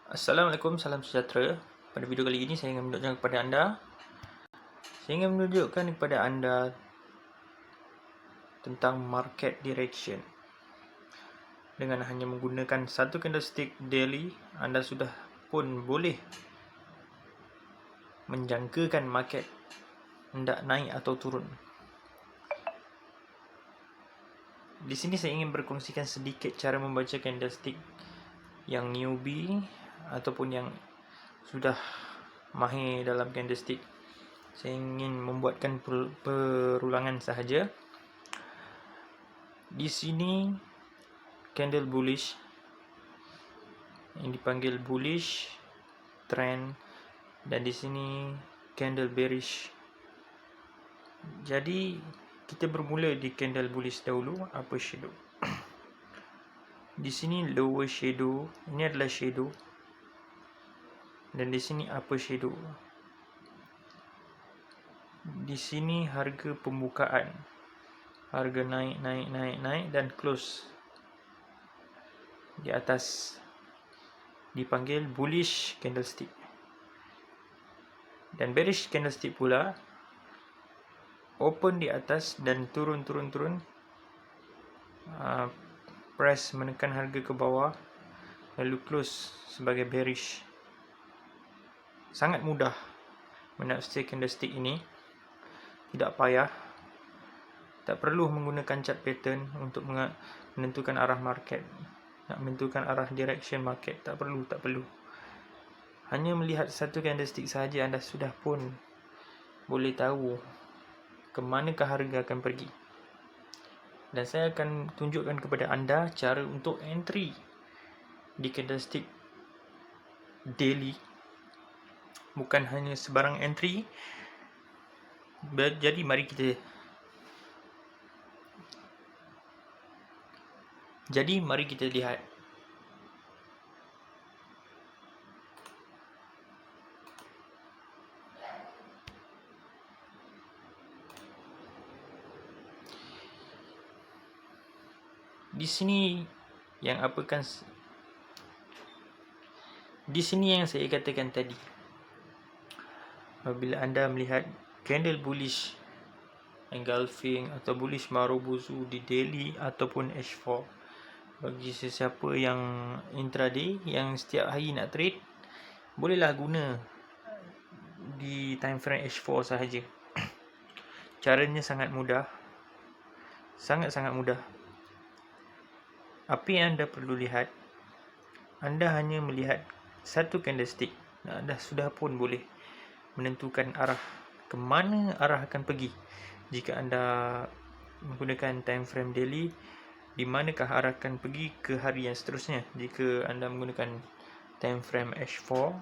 Assalamualaikum, salam sejahtera. Pada video kali ini saya ingin menunjukkan kepada anda tentang market direction. Dengan hanya menggunakan satu candlestick daily, anda sudah pun boleh menjangkakan market hendak naik atau turun. Di sini saya ingin berkongsikan sedikit cara membaca candlestick yang newbie ataupun yang sudah mahir dalam candlestick. Saya ingin membuatkan perulangan sahaja. Di sini candle bullish yang dipanggil bullish trend, dan di sini candle bearish. Jadi kita bermula di candle bullish dahulu, upper shadow. Di sini lower shadow, ini adalah shadow, dan di sini upper shadow. Di sini harga pembukaan, harga naik dan close di atas, dipanggil bullish candlestick. Dan bearish candlestick pula open di atas dan turun, press menekan harga ke bawah lalu close sebagai bearish. Sangat mudah menafsir candlestick ini, tidak payah, tak perlu menggunakan chart pattern untuk menentukan arah market, nak menentukan arah direction market, tak perlu. Hanya melihat satu candlestick sahaja anda sudah pun boleh tahu ke manakah harga akan pergi. Dan saya akan tunjukkan kepada anda cara untuk entry di candlestick daily, bukan hanya sebarang entry. Jadi mari kita lihat. Di sini yang saya katakan tadi, apabila anda melihat candle bullish engulfing atau bullish marubozu di daily ataupun H4, bagi sesiapa yang intraday, yang setiap hari nak trade, bolehlah guna di time frame H4 sahaja. Caranya sangat mudah, sangat mudah. Apa yang anda perlu lihat, anda hanya melihat satu candlestick, anda sudah pun boleh menentukan arah, ke mana arah akan pergi. Jika anda menggunakan time frame daily, di manakah arah akan pergi ke hari yang seterusnya. Jika anda menggunakan time frame H4,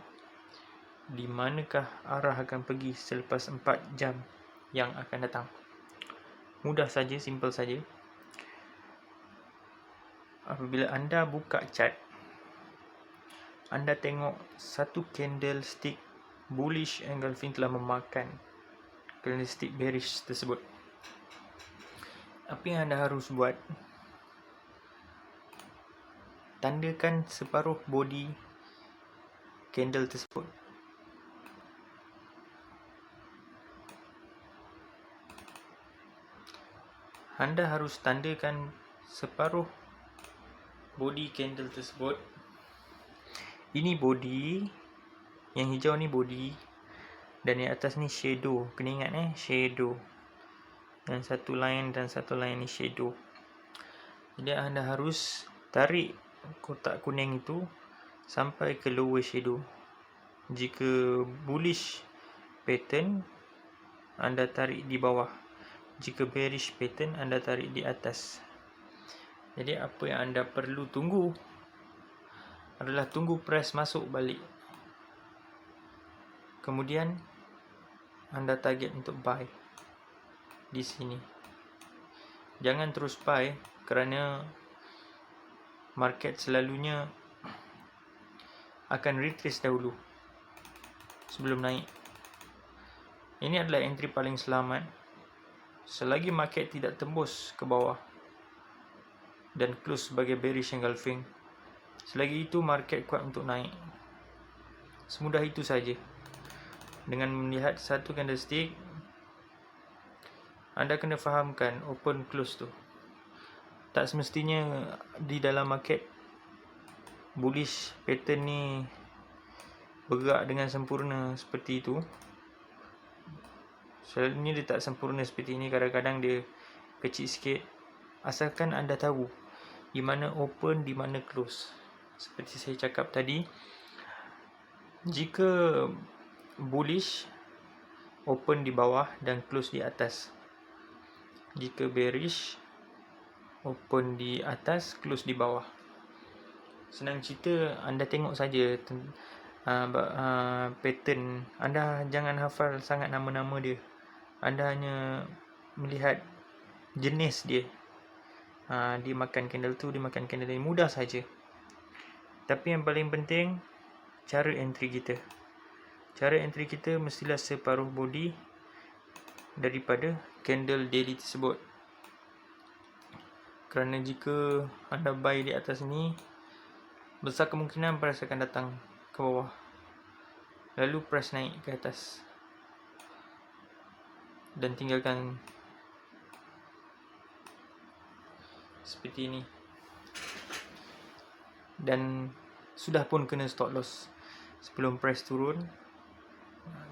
di manakah arah akan pergi selepas 4 jam yang akan datang. Mudah saja, simple saja. Apabila anda buka chart, anda tengok satu candlestick bullish engulfing telah memakan candlestick bearish tersebut. Apa yang anda harus buat, tandakan separuh body candle tersebut. Anda harus tandakan separuh body candle tersebut. Ini body, yang hijau ni body, dan yang atas ni shadow. Kena ingat shadow. Yang satu line dan satu line ni shadow. Jadi anda harus tarik kotak kuning itu sampai ke lower shadow. Jika bullish pattern, anda tarik di bawah. Jika bearish pattern, anda tarik di atas. Jadi apa yang anda perlu tunggu adalah tunggu press masuk balik. Kemudian anda target untuk buy di sini. Jangan terus buy, kerana market selalunya akan retrace dahulu sebelum naik. Ini adalah entry paling selamat selagi market tidak tembus ke bawah dan close sebagai bearish engulfing. Selagi itu market kuat untuk naik. Semudah itu saja. Dengan melihat satu candlestick, anda kena fahamkan open close tu. Tak semestinya di dalam market bullish pattern ni bergerak dengan sempurna seperti itu. Selalunya dia tak sempurna seperti ini. Kadang-kadang dia kecil sikit. Asalkan anda tahu di mana open, di mana close. Seperti saya cakap tadi, jika bullish, open di bawah dan close di atas. Jika bearish, open di atas, close di bawah. Senang cerita, anda tengok saja pattern. Anda jangan hafal sangat nama-nama dia. Anda hanya melihat jenis dia. Dia makan candle tu, dia makan candle ni. Mudah saja. Tapi yang paling penting, cara entry kita. Cara entry kita mestilah separuh body daripada candle daily tersebut. Kerana jika anda buy di atas ni, besar kemungkinan price akan datang ke bawah, lalu price naik ke atas dan tinggalkan seperti ini. Dan sudah pun kena stop loss sebelum price turun.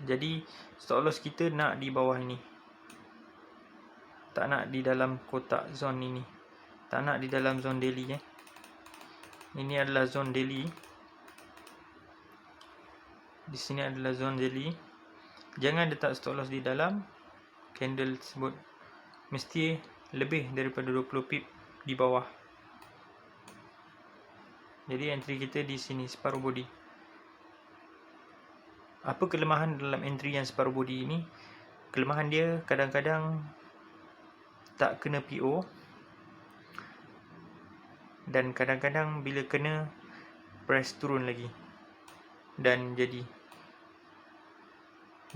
Jadi stop loss kita nak di bawah ini, tak nak di dalam kotak zone ini, tak nak di dalam zone daily. Ini adalah zone daily. Di sini adalah zone daily. Jangan letak stop loss di dalam candle tersebut. Mesti lebih daripada 20 pip di bawah. Jadi entry kita di sini, separuh body. Apa kelemahan dalam entry yang separuh body ini? Kelemahan dia kadang-kadang tak kena PO, dan kadang-kadang bila kena, price turun lagi dan jadi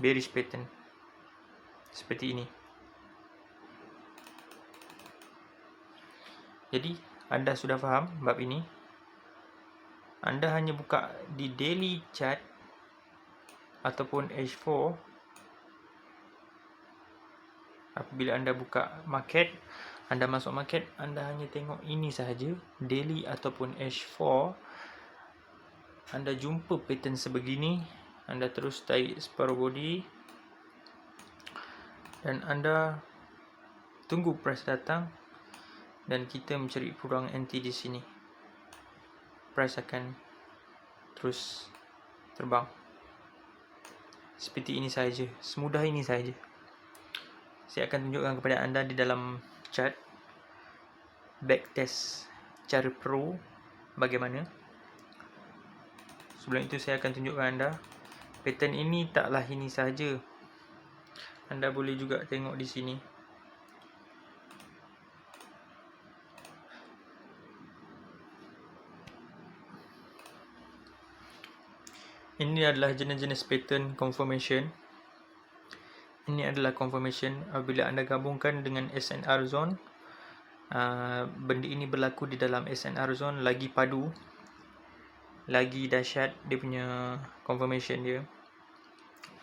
bearish pattern seperti ini. Jadi anda sudah faham bab ini. Anda hanya buka di daily chart ataupun H4. Apabila anda buka market, anda masuk market, anda hanya tengok ini sahaja, daily ataupun H4. Anda jumpa pattern sebegini, anda terus tarik separuh body dan anda tunggu price datang, dan kita mencari peluang entry di sini. Price akan terus terbang. Seperti ini sahaja, semudah ini sahaja. Saya akan tunjukkan kepada anda di dalam chart backtest cara pro bagaimana. Sebelum itu saya akan tunjukkan anda pattern ini. Taklah ini sahaja, anda boleh juga tengok di sini. Ini adalah jenis-jenis pattern confirmation. Ini adalah confirmation apabila anda gabungkan dengan SNR zone. Benda ini berlaku di dalam SNR zone, lagi padu, lagi dahsyat dia punya confirmation dia.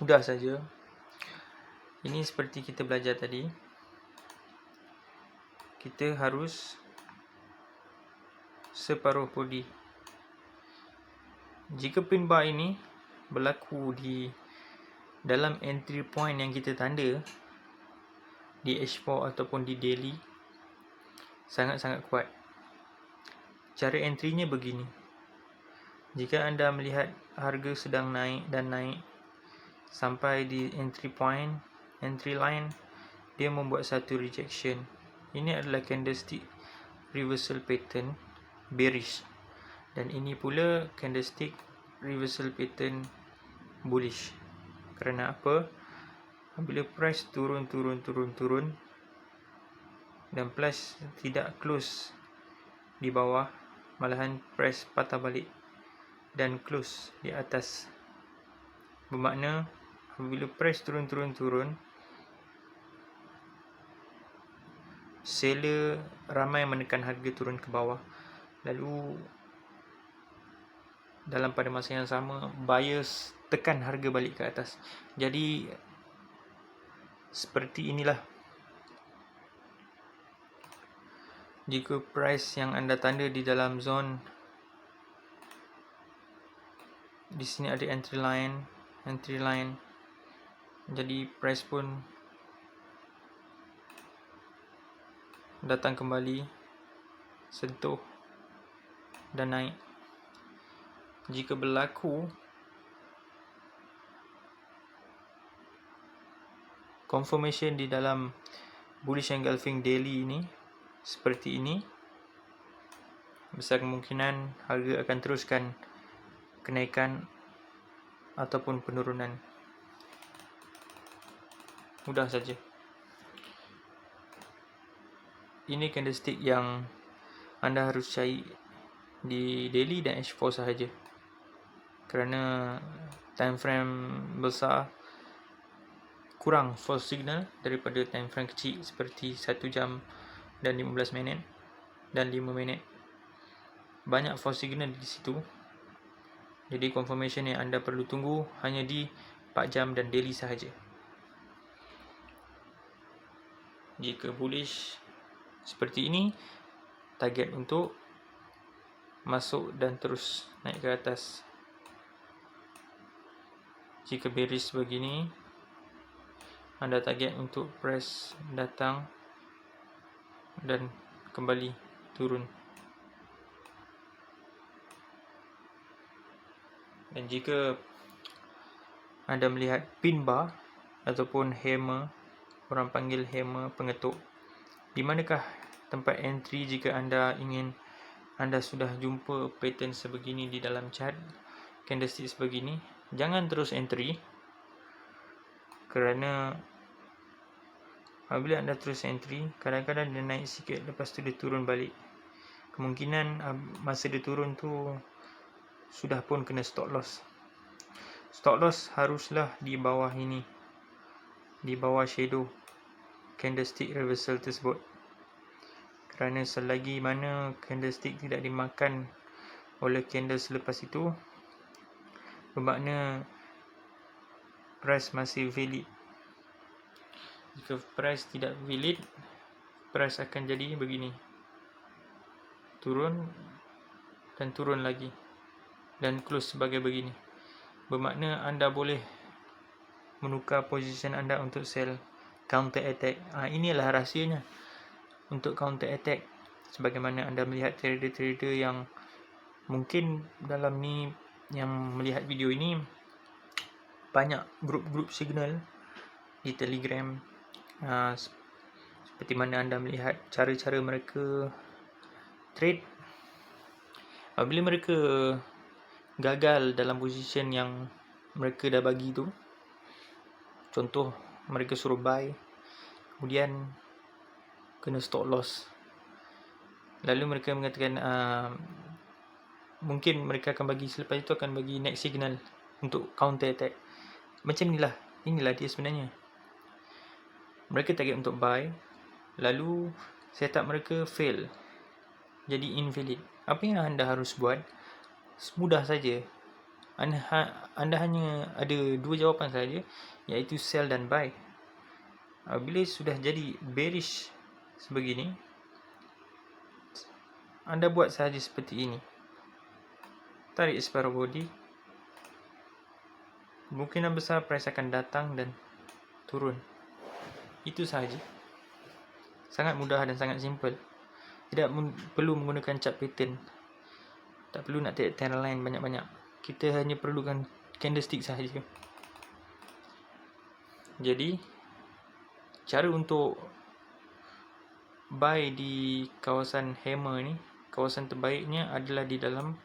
Mudah saja. Ini seperti kita belajar tadi. Kita harus separuh body. Jika pin bar ini berlaku di dalam entry point yang kita tanda di H4 ataupun di daily, sangat-sangat kuat. Cara entry-nya begini. Jika anda melihat harga sedang naik dan naik sampai di entry point, entry line, dia membuat satu rejection. Ini adalah candlestick reversal pattern bearish, dan ini pula candlestick reversal pattern bullish. Kerana apa? Bila price turun dan price tidak close di bawah, malahan price patah balik dan close di atas. Bermakna apabila price turun, seller ramai menekan harga turun ke bawah. Lalu dalam pada masa yang sama buyers tekan harga balik ke atas. Jadi seperti inilah jika price yang anda tanda di dalam zone. Di sini ada entry line. Jadi price pun datang kembali, sentuh dan naik. Jika berlaku confirmation di dalam bullish engulfing daily ini seperti ini, besar kemungkinan harga akan teruskan kenaikan ataupun penurunan. Mudah saja. Ini candlestick yang anda harus cari di daily dan H4 sahaja, kerana time frame besar kurang false signal daripada time frame kecil seperti 1 jam dan 15 minit dan 5 minit. Banyak false signal di situ. Jadi confirmation yang anda perlu tunggu hanya di 4 jam dan daily sahaja. Jika bullish seperti ini, target untuk masuk dan terus naik ke atas. Jika bearish begini, anda target untuk price datang dan kembali turun. Dan jika anda melihat pin bar ataupun hammer, orang panggil hammer pengetuk, di manakah tempat entry jika anda sudah jumpa pattern sebegini di dalam chart candlestick sebegini? Jangan terus entry, kerana apabila anda terus entry, kadang-kadang dia naik sikit, lepas tu dia turun balik. Kemungkinan masa dia turun tu sudah pun kena stop loss. Stop loss haruslah di bawah ini, di bawah shadow candlestick reversal tersebut, kerana selagi mana candlestick tidak dimakan oleh candle selepas itu, bermakna price masih valid. Jika price tidak valid, price akan jadi begini, turun dan turun lagi dan close sebagai begini. Bermakna anda boleh menukar position anda untuk sell counter attack. Inilah rahsianya untuk counter attack. Sebagaimana anda melihat trader-trader yang mungkin dalam ni yang melihat video ini, banyak grup-grup signal di Telegram. Seperti mana anda melihat cara-cara mereka trade. Apabila mereka gagal dalam position yang mereka dah bagi tu, contoh mereka suruh buy, kemudian kena stop loss, lalu mereka mengatakan mungkin mereka akan bagi, selepas itu akan bagi next signal untuk counter attack. Macam inilah dia sebenarnya. Mereka target untuk buy, lalu setup mereka fail, jadi invalid. Apa yang anda harus buat? Mudah saja. Anda hanya ada dua jawapan saja, iaitu sell dan buy. Bila sudah jadi bearish sebegini, anda buat sahaja seperti ini. Tarik separuh body. Kemungkinan besar price akan datang dan turun. Itu sahaja. Sangat mudah dan sangat simple. Tidak perlu menggunakan chart pattern. Tak perlu nak take trend line banyak-banyak. Kita hanya perlukan candlestick sahaja. Jadi, cara untuk buy di kawasan hammer ni, kawasan terbaiknya adalah di dalam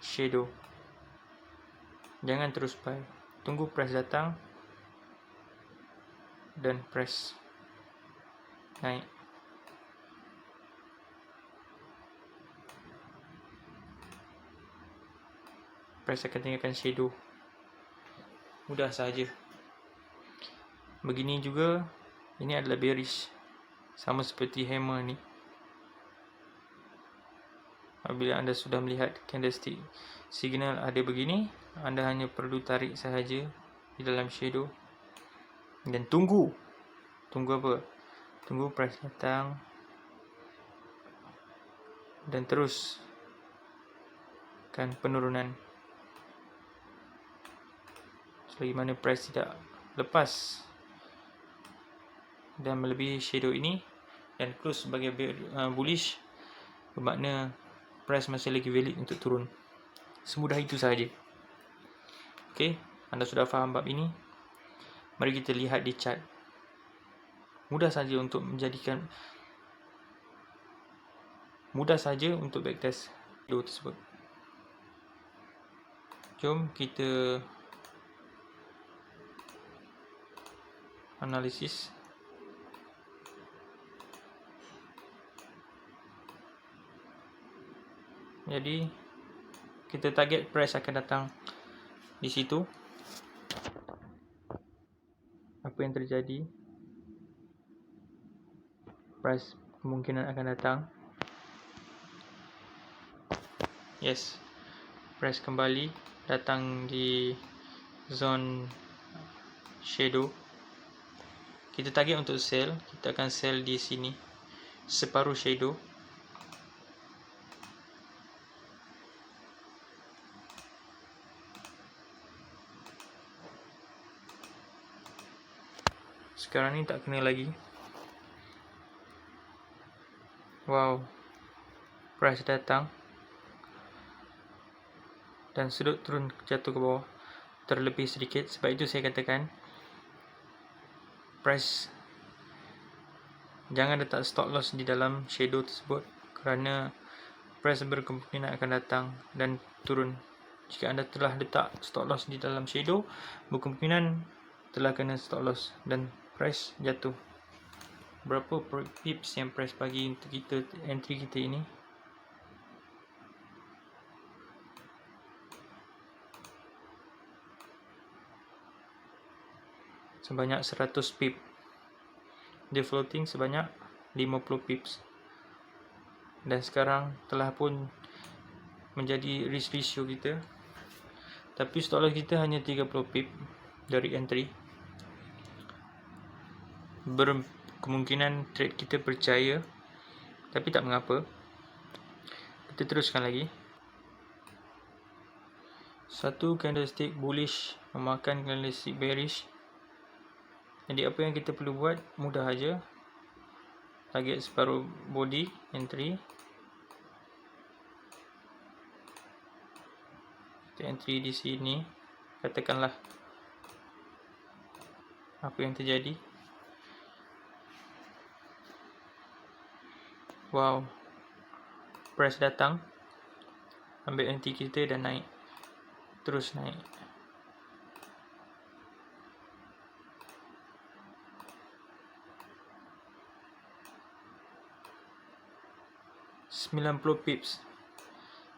shadow. Jangan terus buy. Tunggu price datang dan price naik. Price akan tinggalkan shadow. Mudah saja. Begini juga, ini adalah bearish, sama seperti hammer ni. Apabila anda sudah melihat candlestick signal ada begini, anda hanya perlu tarik sahaja di dalam shadow dan tunggu apa? Tunggu price datang dan teruskan penurunan selagi mana price tidak lepas dan melebihi shadow ini dan close sebagai bullish, bermakna price masih lagi valid untuk turun. Semudah itu sahaja. Okey, anda sudah faham bab ini? Mari kita lihat di chart. Mudah saja untuk backtest shadow tersebut. Jom kita analisis. Jadi kita target price akan datang di situ. Apa yang terjadi? Price kemungkinan akan datang. Yes, price kembali datang di zone shadow. Kita target untuk sell. Kita akan sell di sini, separuh shadow. Sekarang ni tak kena lagi. Wow, price datang dan sudut turun jatuh ke bawah terlebih sedikit. Sebab itu saya katakan price jangan letak stop loss di dalam shadow tersebut, kerana price berkemungkinan akan datang dan turun. Jika anda telah letak stop loss di dalam shadow, berkemungkinan telah kena stop loss dan price jatuh. Berapa pips yang price bagi untuk kita entry kita ini? Sebanyak 100 pip. Dia floating sebanyak 50 pips. Dan sekarang telah pun menjadi risk ratio kita. Tapi stop loss kita hanya 30 pip dari entry. Berkemungkinan trade kita percaya, tapi tak mengapa. Kita teruskan lagi. Satu candlestick bullish memakan candlestick bearish. Jadi apa yang kita perlu buat? Mudah aja. Target separuh body entry. Kita entry di sini. Katakanlah apa yang terjadi. Wow, price datang, ambil entry kita dan naik, terus naik. $90 pips.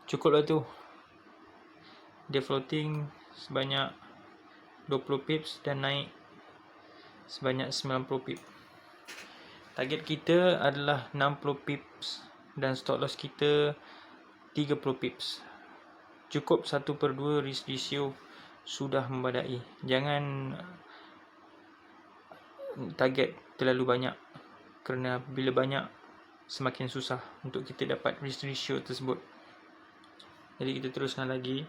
Cukuplah tu. Dia floating sebanyak 20 pips dan naik sebanyak 90 pips. Target kita adalah 60 pips dan stop loss kita 30 pips. Cukup 1/2 risk ratio sudah membadai. Jangan target terlalu banyak, kerana bila banyak semakin susah untuk kita dapat risk ratio tersebut. Jadi kita teruskan lagi.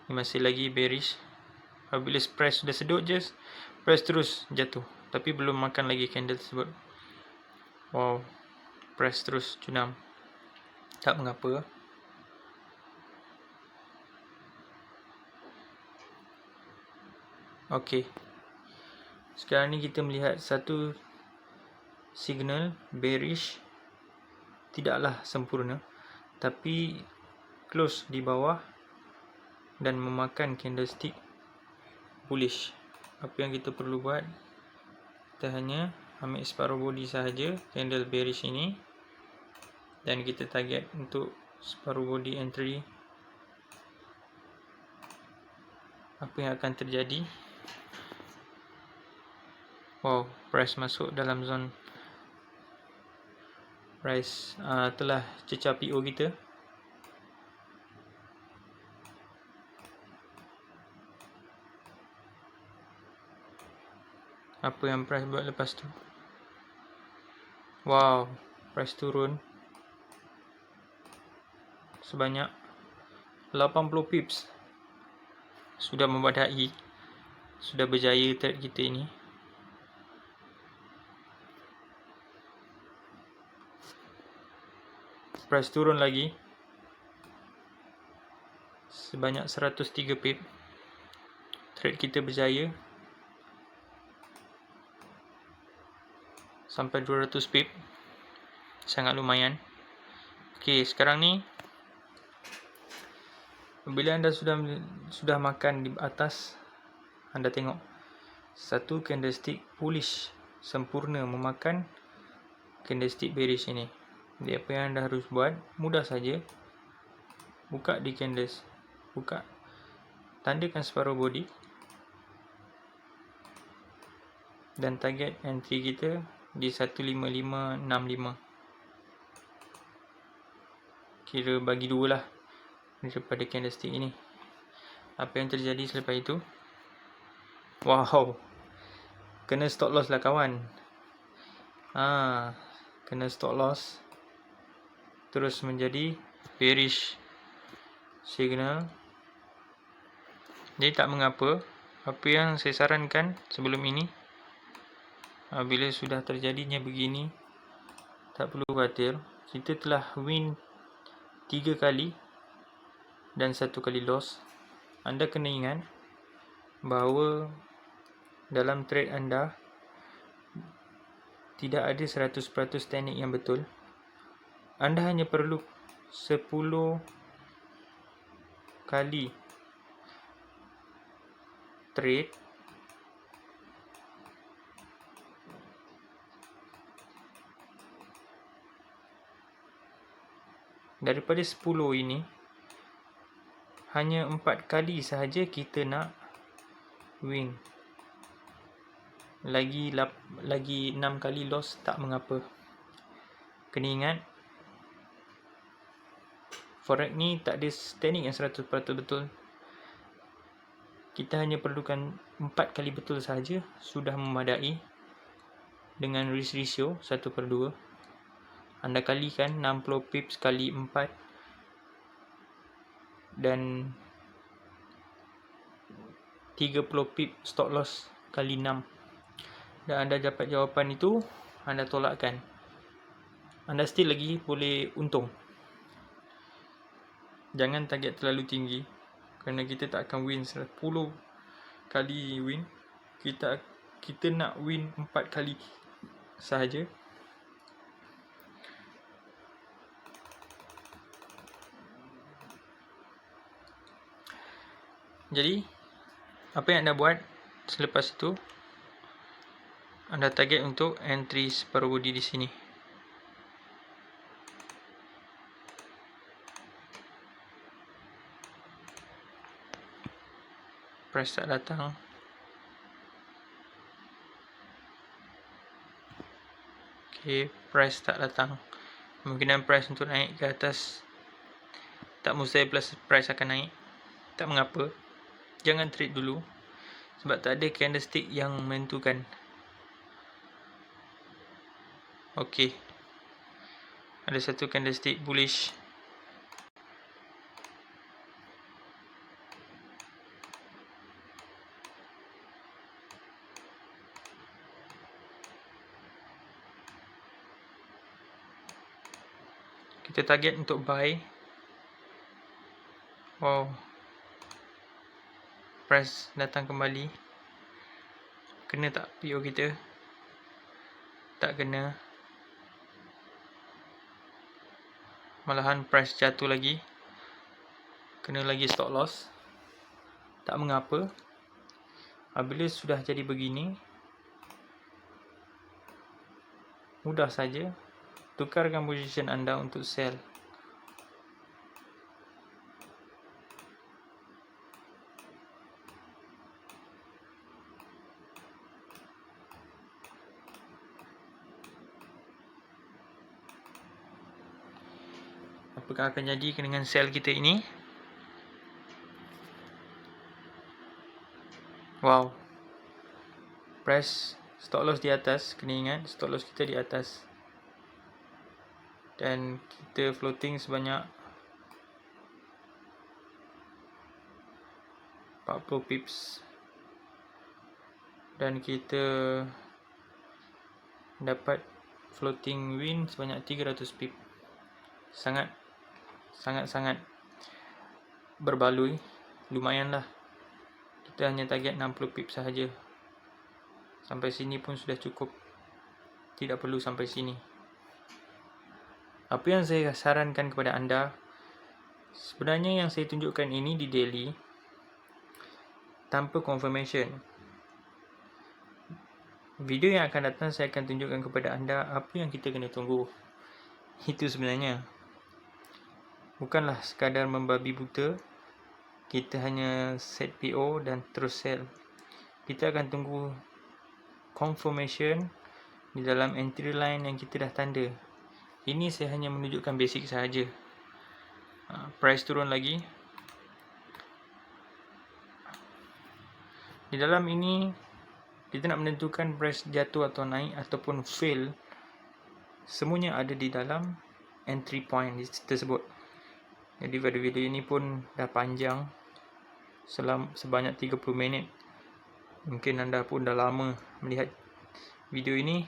Ini masih lagi bearish. Apabila price sudah sedut je, price terus jatuh, tapi belum makan lagi candle tersebut. Wow, price terus cunam. Tak mengapa. Okey. Sekarang ni kita melihat satu signal bearish, tidaklah sempurna, tapi close di bawah dan memakan candlestick bullish. Apa yang kita perlu buat? Kita hanya ambil separuh body sahaja candle bearish ini, dan kita target untuk separuh body entry. Apa yang akan terjadi? Wow, price masuk dalam zone Price telah cecah PO kita. Apa yang price buat lepas tu? Wow, price turun sebanyak 80 pips. Sudah memadai. Sudah berjaya trade kita ini. Price turun lagi sebanyak 103 pip. Trade kita berjaya sampai 200 pip. Sangat lumayan. Okey, sekarang ni bila anda sudah makan di atas, anda tengok satu candlestick bullish sempurna memakan candlestick bearish ini. Jadi apa yang anda harus buat, mudah saja. Buka di candles, buka, tandakan separuh body dan target entry kita di 15565. Kira bagi dua lah daripada candlestick ini. Apa yang terjadi selepas itu? Wow, kena stop loss lah kawan. Kena stop loss. Terus menjadi bearish signal. Jadi tak mengapa. Apa yang saya sarankan sebelum ini, bila sudah terjadinya begini, tak perlu khawatir. Kita telah win 3 kali dan 1 kali loss. Anda kena ingat bahawa dalam trade anda tidak ada 100% teknik yang betul. Anda hanya perlu 10 kali trade daripada 10 ini, hanya 4 kali sahaja kita nak win. Lagi 6 kali loss tak mengapa. Kena ingat, forex ni tak ada teknik yang 100% betul. Kita hanya perlukan 4 kali betul sahaja sudah memadai. Dengan risk ratio 1/2. Anda kalikan 60 pips kali 4 dan 30 pip stop loss kali 6. Dan anda dapat jawapan itu, anda tolakkan. Anda still lagi boleh untung. Jangan target terlalu tinggi, kerana kita tak akan win 10 kali win. Kita nak win 4 kali sahaja. Jadi apa yang anda buat selepas itu, anda target untuk entry separuh body di sini. Price tak datang. Okay, price tak datang. Kemungkinan price untuk naik ke atas tak mustahil, plus price akan naik. Tak mengapa. Jangan trade dulu, sebab tak ada candlestick yang menentukan. Okey, ada satu candlestick bullish. Kita target untuk buy. Wow, price datang kembali. Kena tak PO kita? Tak kena. Malahan price jatuh lagi. Kena lagi stop loss. Tak mengapa. Apabila sudah jadi begini, mudah saja tukarkan position anda untuk sell. apakah akan jadi dengan sell kita ini. Wow, price stop loss di atas, kena ingat stop loss kita di atas, dan kita floating sebanyak 40 pips, dan kita dapat floating win sebanyak 300 pip. Sangat berbaloi, lumayanlah. Kita hanya target 60 pip sahaja. Sampai sini pun sudah cukup, tidak perlu sampai sini. Apa yang saya sarankan kepada anda, sebenarnya yang saya tunjukkan ini di daily tanpa confirmation. Video yang akan datang saya akan tunjukkan kepada anda apa yang kita kena tunggu. Itu sebenarnya bukanlah sekadar membabi buta, kita hanya set PO dan terus sell. Kita akan tunggu confirmation di dalam entry line yang kita dah tanda. Ini saya hanya menunjukkan basic sahaja. Price turun lagi. Di dalam ini kita nak menentukan price jatuh atau naik ataupun fail, semuanya ada di dalam entry point tersebut. Jadi pada video ini pun dah panjang, sebanyak 30 minit. Mungkin anda pun dah lama melihat video ini.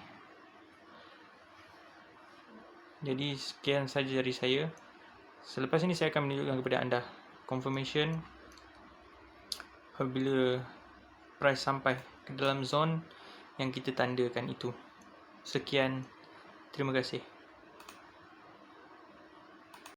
Jadi sekian saja dari saya. Selepas ini saya akan menunjukkan kepada anda confirmation apabila price sampai ke dalam zone yang kita tandakan itu. Sekian, terima kasih.